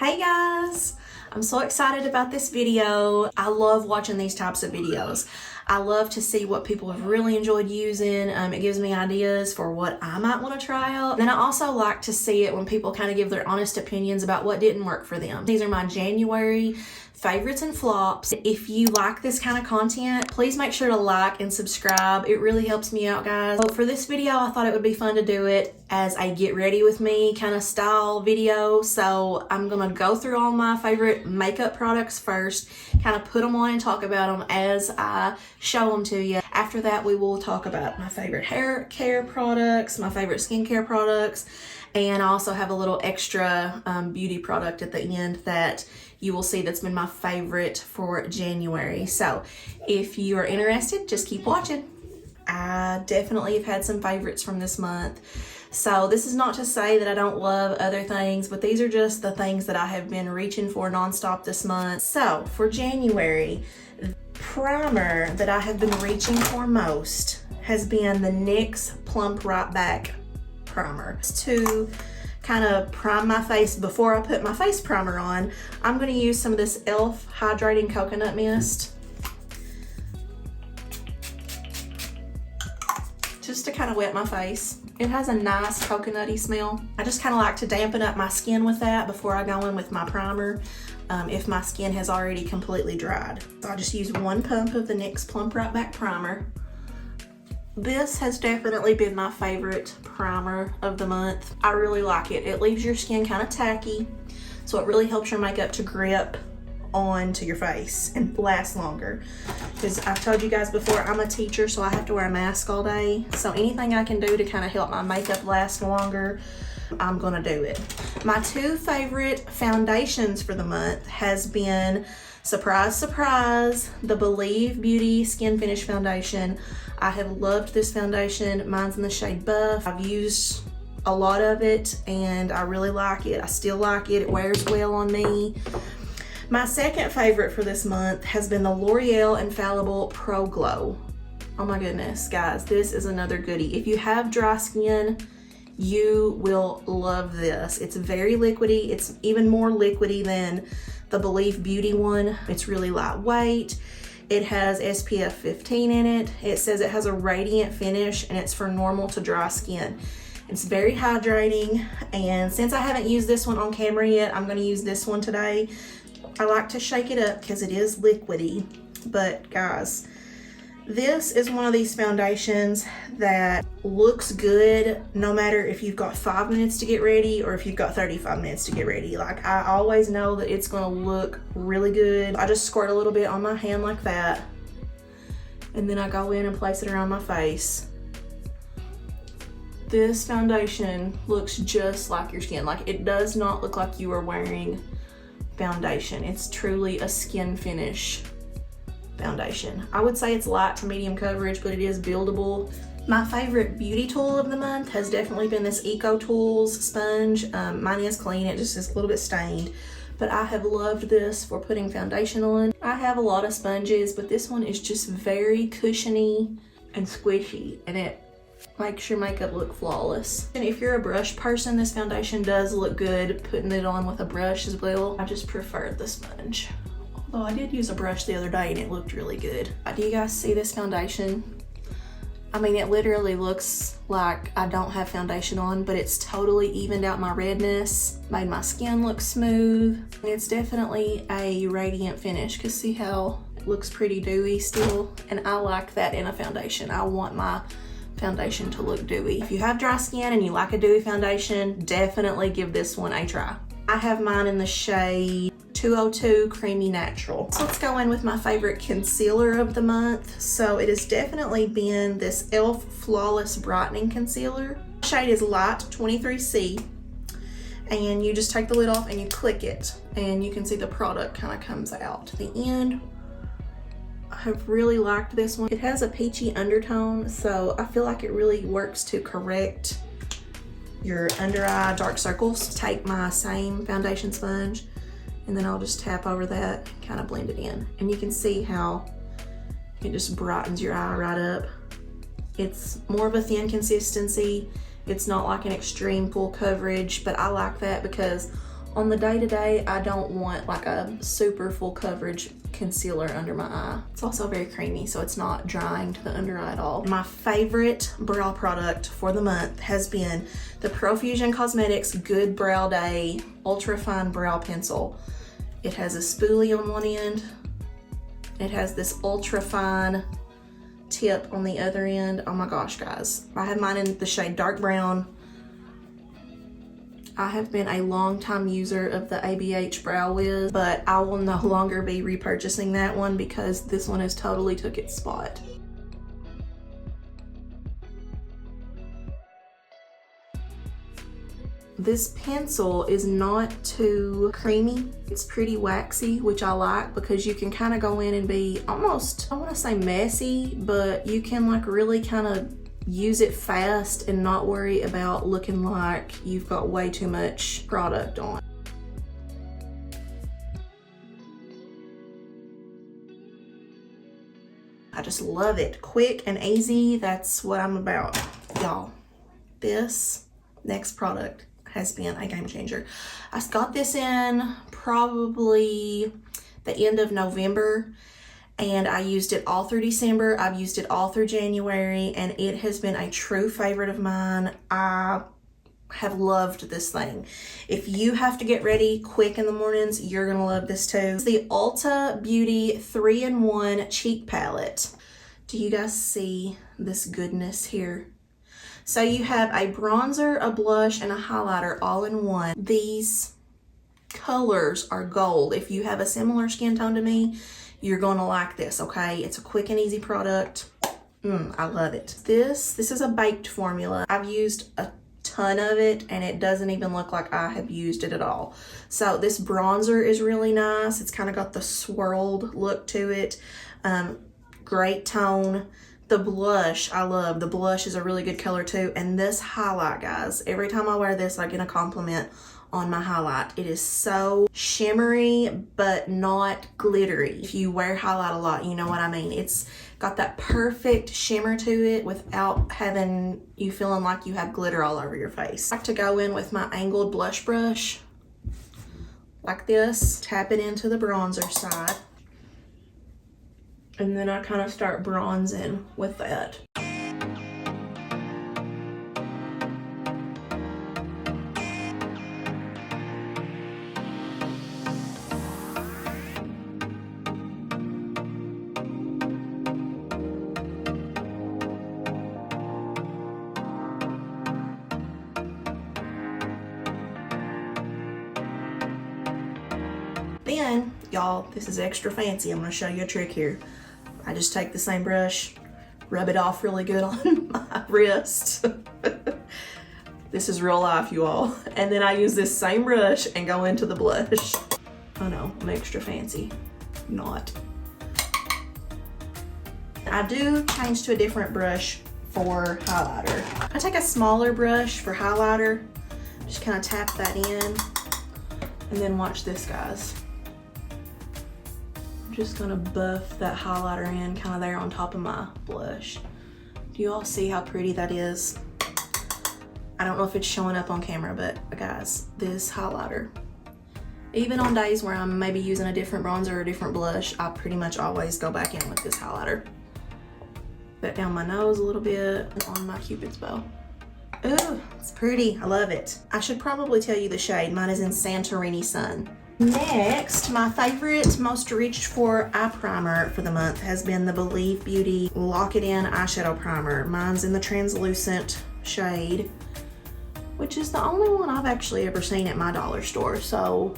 Hey guys! I'm so excited about this video. I love watching these types of videos. I love to see what people have really enjoyed using. It gives me ideas for what I might want to try out. Then I also like to see it when people kind of give their honest opinions about what didn't work for them. These are my January favorites and flops. If you like this kind of content, please make sure to like and subscribe. It really helps me out, guys. So for this video, I thought it would be fun to do it as a get ready with me kind of style video. So I'm gonna go through all my favorite makeup products first, kind of put them on and talk about them as I show them to you. After that, we will talk about my favorite hair care products, my favorite skincare products, and I also have a little extra beauty product at the end that you will see that's been my favorite for January. So if you are interested, just keep watching. I definitely have had some favorites from this month. So this is not to say that I don't love other things, but these are just the things that I have been reaching for nonstop this month. So for January, the primer that I have been reaching for most has been the NYX Plump Right Back primer. To kind of prime my face before I put my face primer on, I'm going to use some of this e.l.f. Hydrating Coconut Mist just to kind of wet my face. It has a nice coconutty smell. I just kind of like to dampen up my skin with that before I go in with my primer if my skin has already completely dried. So I'll just use one pump of the NYX Plump Right Back primer. This has definitely been my favorite primer of the month. I really like it. It leaves your skin kind of tacky, so it really helps your makeup to grip onto your face and last longer. Because I've told you guys before, I'm a teacher, so I have to wear a mask all day. So anything I can do to kind of help my makeup last longer, I'm gonna do it. My two favorite foundations for the month has been, surprise, surprise, the Believe Beauty Skin Finish Foundation. I have loved this foundation. Mine's in the shade Buff. I've used a lot of it and I really like it. I still like it. It wears well on me. My second favorite for this month has been the L'Oreal Infallible Pro Glow. Oh my goodness, guys, this is another goodie. If you have dry skin, you will love this. It's very liquidy. It's even more liquidy than the Believe Beauty one. It's really lightweight. It has SPF 15 in it. It says it has a radiant finish and it's for normal to dry skin. It's very hydrating, and since I haven't used this one on camera yet, I'm gonna use this one today. I like to shake it up because it is liquidy, but guys, this is one of these foundations that looks good no matter if you've got 5 minutes to get ready or if you've got 35 minutes to get ready. Like, I always know that it's gonna look really good. I just squirt a little bit on my hand like that, and then I go in and place it around my face. This foundation looks just like your skin. Like, it does not look like you are wearing foundation. It's truly a skin finish foundation. I would say it's light to medium coverage, but it is buildable. My favorite beauty tool of the month has definitely been this Eco Tools sponge. Mine is clean, it just is a little bit stained, but I have loved this for putting foundation on. I have a lot of sponges, but this one is just very cushiony and squishy, and it makes your makeup look flawless. And if you're a brush person, this foundation does look good putting it on with a brush as well. I just prefer the sponge. Although I did use a brush the other day and it looked really good. Do you guys see this foundation? I mean, it literally looks like I don't have foundation on, but it's totally evened out my redness, made my skin look smooth. It's definitely a radiant finish, because see how it looks pretty dewy still? And I like that in a foundation. I want my foundation to look dewy. If you have dry skin and you like a dewy foundation, definitely give this one a try. I have mine in the shade 202 Creamy Natural. So let's go in with my favorite concealer of the month. So it has definitely been this e.l.f. Flawless Brightening Concealer. The shade is Light 23C, and you just take the lid off and you click it, and you can see the product kind of comes out to the end. I have really liked this one. It has a peachy undertone, so I feel like it really works to correct your under eye dark circles. Take my same foundation sponge and then I'll just tap over that, kind of blend it in. And you can see how it just brightens your eye right up. It's more of a thin consistency. It's not like an extreme full coverage, but I like that because On the day-to-day, I don't want like a super full coverage concealer under my eye. It's also very creamy, so it's not drying to the under eye at all. My favorite brow product for the month has been the Profusion Cosmetics Good Brow Day Ultra Fine Brow Pencil. It has a spoolie on one end. It has this ultra fine tip on the other end. Oh my gosh, guys. I have mine in the shade dark brown. I have been a long time user of the ABH Brow Wiz, but I will no longer be repurchasing that one because this one has totally took its spot. This pencil is not too creamy. It's pretty waxy, which I like because you can kind of go in and be almost, I want to say messy, but you can like really kind of use it fast and not worry about looking like you've got way too much product on. I just love it. Quick and easy, that's what I'm about, y'all. This next product has been a game changer. I got this in probably the end of November, and I used it all through December. I've used it all through January, and it has been a true favorite of mine. I have loved this thing. If you have to get ready quick in the mornings, you're gonna love this too. It's the Ulta Beauty 3-in-1 Cheek Palette. Do you guys see this goodness here? So you have a bronzer, a blush, and a highlighter all in one. These colors are gold. If you have a similar skin tone to me, you're gonna like this, okay? It's a quick and easy product. I love it. This is a baked formula. I've used a ton of it, and it doesn't even look like I have used it at all. So this bronzer is really nice. It's kind of got the swirled look to it. Great tone. The blush, I love. The blush is a really good color too. And this highlight, guys, every time I wear this, I get a compliment on my highlight. It is so shimmery, but not glittery. If you wear highlight a lot, you know what I mean. It's got that perfect shimmer to it without having you feeling like you have glitter all over your face. I like to go in with my angled blush brush like this, tap it into the bronzer side, and then I kind of start bronzing with that. Then, y'all, this is extra fancy. I'm gonna show you a trick here. I just take the same brush, rub it off really good on my wrist. This is real life, you all. And then I use this same brush and go into the blush. Oh no, I'm extra fancy. Not. I do change to a different brush for highlighter. I take a smaller brush for highlighter, just kind of tap that in, and then watch this, guys. I'm just gonna buff that highlighter in kind of there on top of my blush. Do you all see how pretty that is? I don't know if it's showing up on camera, but guys, this highlighter, even on days where I'm maybe using a different bronzer or a different blush, I pretty much always go back in with this highlighter. That down my nose a little bit and on my Cupid's bow. Ooh, it's pretty, I love it. I should probably tell you the shade. Mine is in Santorini Sun. Next, my favorite, most reached for eye primer for the month has been the Believe Beauty Lock It In Eyeshadow Primer. Mine's in the translucent shade, which is the only one I've actually ever seen at my dollar store. So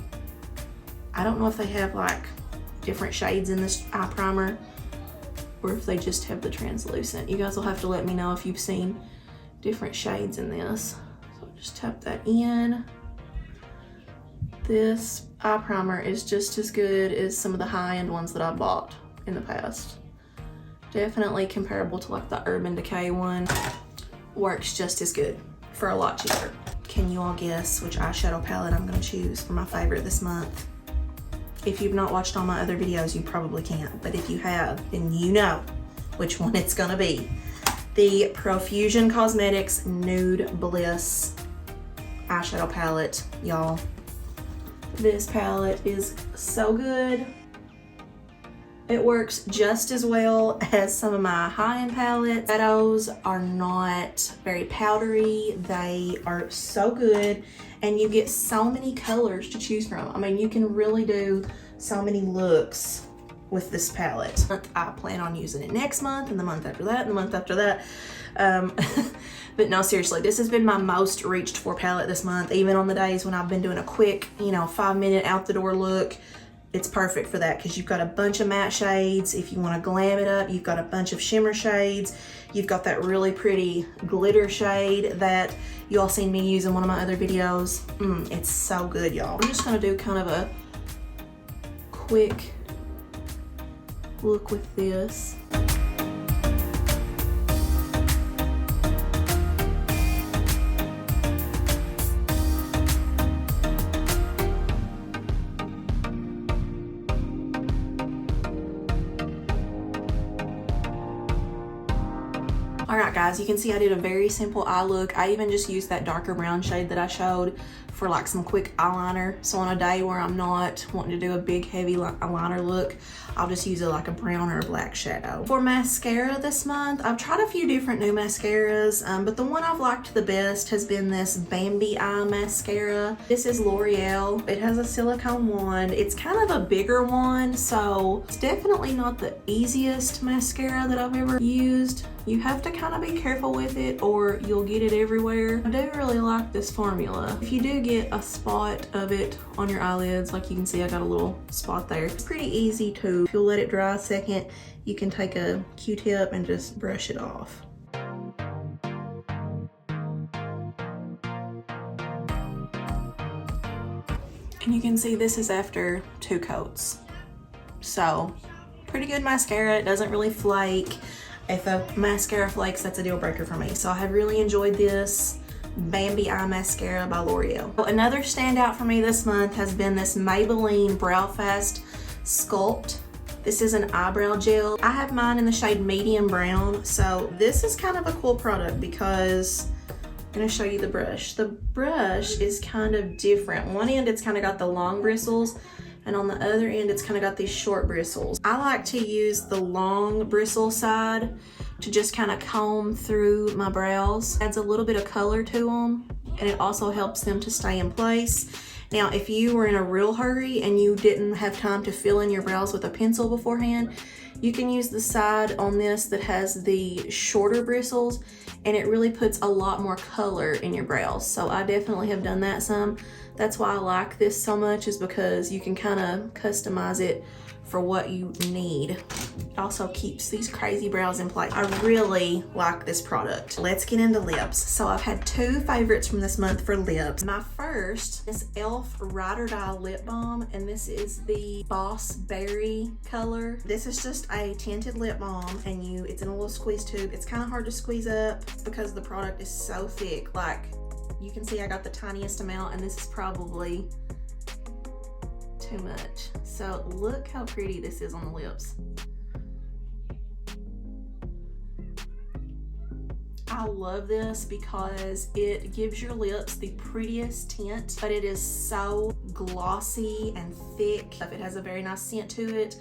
I don't know if they have like different shades in this eye primer or if they just have the translucent. You guys will have to let me know if you've seen different shades in this. So just tap that in. This eye primer is just as good as some of the high-end ones that I bought in the past. Definitely comparable to like the Urban Decay one. Works just as good for a lot cheaper. Can you all guess which eyeshadow palette I'm gonna choose for my favorite this month? If you've not watched all my other videos, you probably can't, but if you have, then you know which one it's gonna be. The Profusion Cosmetics Nude Bliss eyeshadow palette, y'all. This palette is so good. It works just as well as some of my high-end palettes. Shadows are not very powdery. They are so good, and you get so many colors to choose from. I mean, you can really do so many looks with this palette. I plan on using it next month, and the month after that, and the month after that. But no, seriously, this has been my most reached for palette this month. Even on the days when I've been doing a quick, 5-minute out the door look, it's perfect for that because you've got a bunch of matte shades. If you want to glam it up, you've got a bunch of shimmer shades. You've got that really pretty glitter shade that you all seen me use in one of my other videos. It's so good, y'all. I'm just gonna do kind of a quick look with this. Alright guys, you can see I did a very simple eye look. I even just used that darker brown shade that I showed for like some quick eyeliner. So on a day where I'm not wanting to do a big heavy eyeliner look, I'll just use it like a brown or a black shadow. For mascara this month, I've tried a few different new mascaras, but the one I've liked the best has been this Bambi Eye Mascara. This is L'Oreal. It has a silicone wand. It's kind of a bigger one, so it's definitely not the easiest mascara that I've ever used. You have to kind of be careful with it or you'll get it everywhere. I do really like this formula. If you do get a spot of it on your eyelids, like you can see I got a little spot there, it's pretty easy to, if you'll let it dry a second, you can take a Q-tip and just brush it off. And you can see this is after 2 coats. So, pretty good mascara. It doesn't really flake. If a mascara flakes, that's a deal breaker for me. So I have really enjoyed this Bambi Eye Mascara by L'Oreal. Another standout for me this month has been this Maybelline Brow Fast Sculpt. This is an eyebrow gel. I have mine in the shade medium brown. So this is kind of a cool product because I'm gonna show you the brush. The brush is kind of different. One end it's kind of got the long bristles, and on the other end it's kind of got these short bristles. I like to use the long bristle side to just kind of comb through my brows. Adds a little bit of color to them, and it also helps them to stay in place. Now, if you were in a real hurry and you didn't have time to fill in your brows with a pencil beforehand, you can use the side on this that has the shorter bristles, and it really puts a lot more color in your brows. So I definitely have done that some. That's why I like this so much, is because you can kind of customize it for what you need. It also keeps these crazy brows in place. I really like this product. Let's get into lips. So I've had 2 favorites from this month for lips. My first is e.l.f. Ride or Die Lip Balm, and this is the Boss Berry color. This is just a tinted lip balm, and it's in a little squeeze tube. It's kind of hard to squeeze up because the product is so thick. Like, you can see I got the tiniest amount, and this is probably too much. So look how pretty this is on the lips. I love this because it gives your lips the prettiest tint, but it is so glossy and thick. It has a very nice scent to it,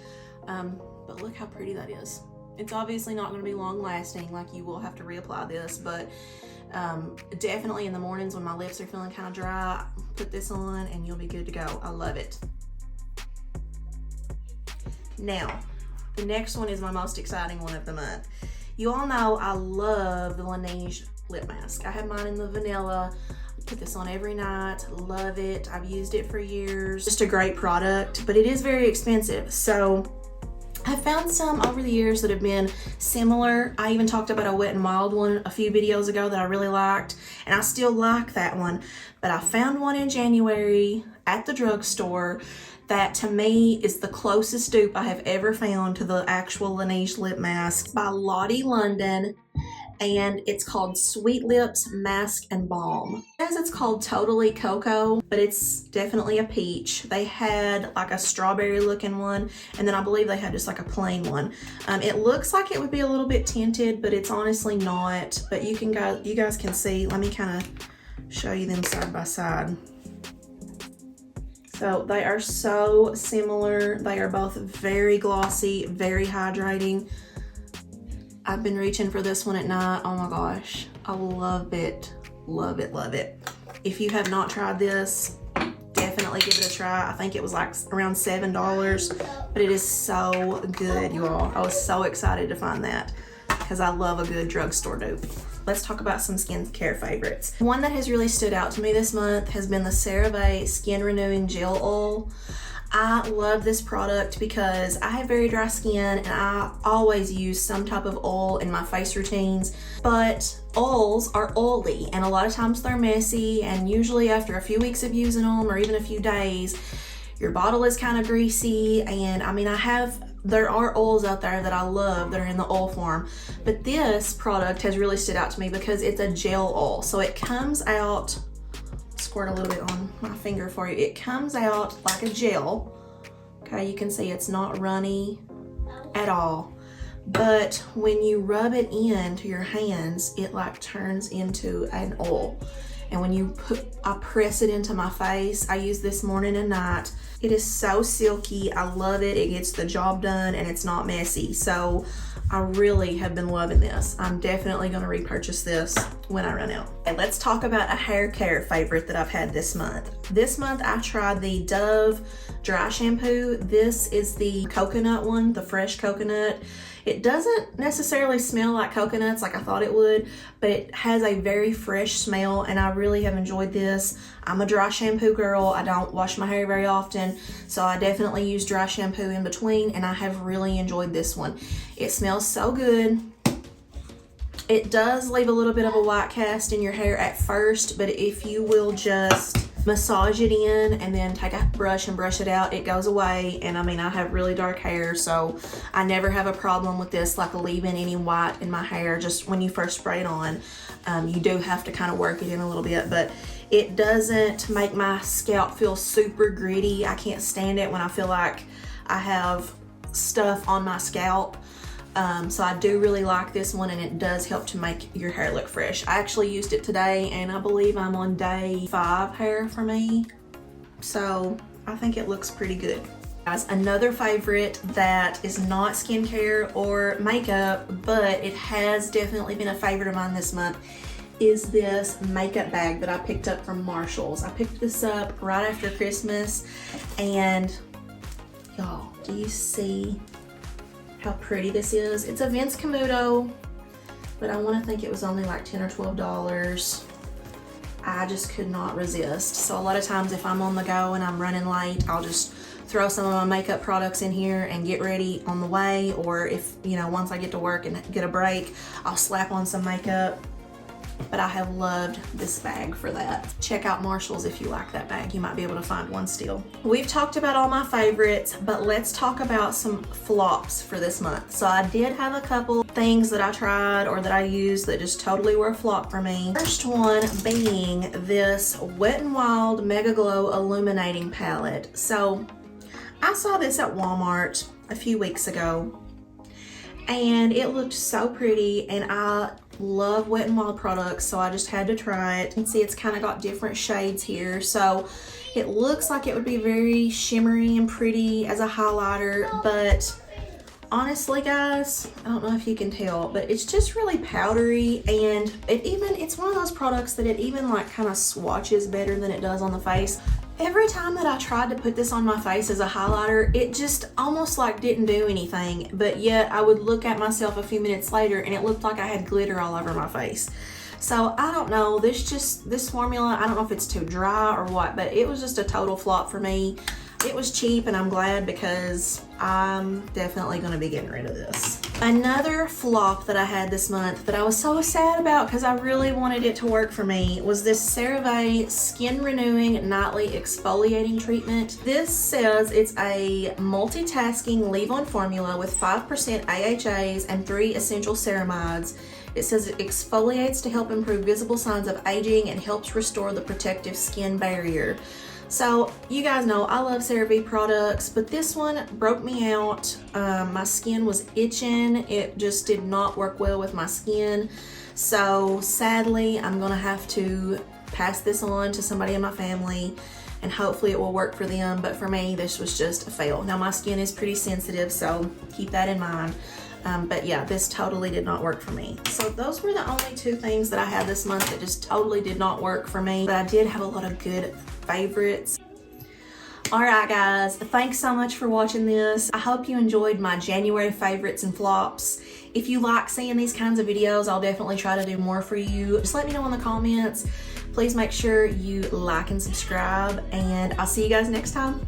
but look how pretty that is. It's obviously not going to be long lasting, like you will have to reapply this, but definitely in the mornings when my lips are feeling kind of dry, put this on and you'll be good to go. I love it. Now, the next one is my most exciting one of the month. You all know I love the Laneige lip mask. I have mine in the vanilla. I put this on every night. Love it. I've used it for years. Just a great product, but it is very expensive. So I found some over the years that have been similar. I even talked about a Wet n Wild one a few videos ago that I really liked, and I still like that one. But I found one in January at the drugstore that to me is the closest dupe I have ever found to the actual Laneige lip mask, by Lottie London, and it's called Sweet Lips Mask and Balm. It says it's called Totally Cocoa, but it's definitely a peach. They had like a strawberry looking one, and then I believe they had just like a plain one. It looks like it would be a little bit tinted, but it's honestly not. But you guys can see, let me kind of show you them side by side. So they are so similar. They are both very glossy, very hydrating. I've been reaching for this one at night. Oh my gosh, I love it, love it, love it. If you have not tried this, definitely give it a try. I think it was like around $7, but it is so good, you all. I was so excited to find that because I love a good drugstore dupe. Let's talk about some skincare favorites. One that has really stood out to me this month has been the Cerave Skin Renewing Gel Oil. I love this product because I have very dry skin and I always use some type of oil in my face routines, but oils are oily and a lot of times they're messy, and usually after a few weeks of using them or even a few days, your bottle is kind of greasy. And I mean, there are oils out there that I love that are in the oil form, but this product has really stood out to me because it's a gel oil. So it comes out, squirt a little bit on my finger for you. It comes out like a gel. Okay, you can see it's not runny at all. But when you rub it into your hands, it like turns into an oil. And when I press it into my face, I use this morning and night. It is so silky. I love it. It gets the job done and it's not messy. So I really have been loving this. I'm definitely going to repurchase this when I run out. Okay, let's talk about a hair care favorite that I've had this month. This month I tried the Dove dry shampoo. This is the coconut one, the fresh coconut. It doesn't necessarily smell like coconuts like I thought it would, but it has a very fresh smell and I really have enjoyed this. I'm a dry shampoo girl. I don't wash my hair very often, so I definitely use dry shampoo in between, and I have really enjoyed this one. It smells so good. It does leave a little bit of a white cast in your hair at first, but if you will just massage it in and then take a brush and brush it out, it goes away. And I mean, I have really dark hair, so I never have a problem with this like leaving any white in my hair. Just when you first spray it on, you do have to kind of work it in a little bit, but it doesn't make my scalp feel super gritty. I can't stand it when I feel like I have stuff on my scalp. So I do really like this one, and it does help to make your hair look fresh. I actually used it today and I believe I'm on day 5 hair for me. So I think it looks pretty good. Guys, another favorite that is not skincare or makeup, but it has definitely been a favorite of mine this month, is this makeup bag that I picked up from Marshall's. I picked this up right after Christmas, and y'all, do you see how pretty this is? It's a Vince Camuto, but I want to think it was only like $10 or $12. I just could not resist. So a lot of times if I'm on the go and I'm running late, I'll just throw some of my makeup products in here and get ready on the way. Or if, you know, once I get to work and get a break, I'll slap on some makeup. But I have loved this bag for that. Check out Marshall's if you like that bag. You might be able to find one still. We've talked about all my favorites, but let's talk about some flops for this month. So I did have a couple things that I tried or that I used that just totally were a flop for me. First one being this Wet n Wild Mega Glow Illuminating Palette. So I saw this at Walmart a few weeks ago, and it looked so pretty, and I love Wet n Wild products, so I just had to try it. You can see it's kind of got different shades here, so it looks like it would be very shimmery and pretty as a highlighter, but honestly guys, I don't know if you can tell, but it's just really powdery, and it's one of those products that it even like kind of swatches better than it does on the face. Every time that I tried to put this on my face as a highlighter, it just almost like didn't do anything, but yet I would look at myself a few minutes later and it looked like I had glitter all over my face. So I don't know, this formula, I don't know if it's too dry or what, but it was just a total flop for me. It was cheap, and I'm glad because I'm definitely going to be getting rid of this. Another flop that I had this month that I was so sad about because I really wanted it to work for me was this Cerave Skin Renewing Nightly Exfoliating Treatment. This says it's a multitasking leave-on formula with 5% AHAs and 3 essential ceramides. It says it exfoliates to help improve visible signs of aging and helps restore the protective skin barrier. So you guys know I love CeraVe products, but this one broke me out. My skin was itching. It just did not work well with my skin. So sadly, I'm gonna have to pass this on to somebody in my family and hopefully it will work for them, but for me, this was just a fail. Now my skin is pretty sensitive, so keep that in mind. But yeah, this totally did not work for me. So those were the only two things that I had this month that just totally did not work for me. But I did have a lot of good favorites. Alright guys, thanks so much for watching this. I hope you enjoyed my January favorites and flops. If you like seeing these kinds of videos, I'll definitely try to do more for you. Just let me know in the comments. Please make sure you like and subscribe, and I'll see you guys next time.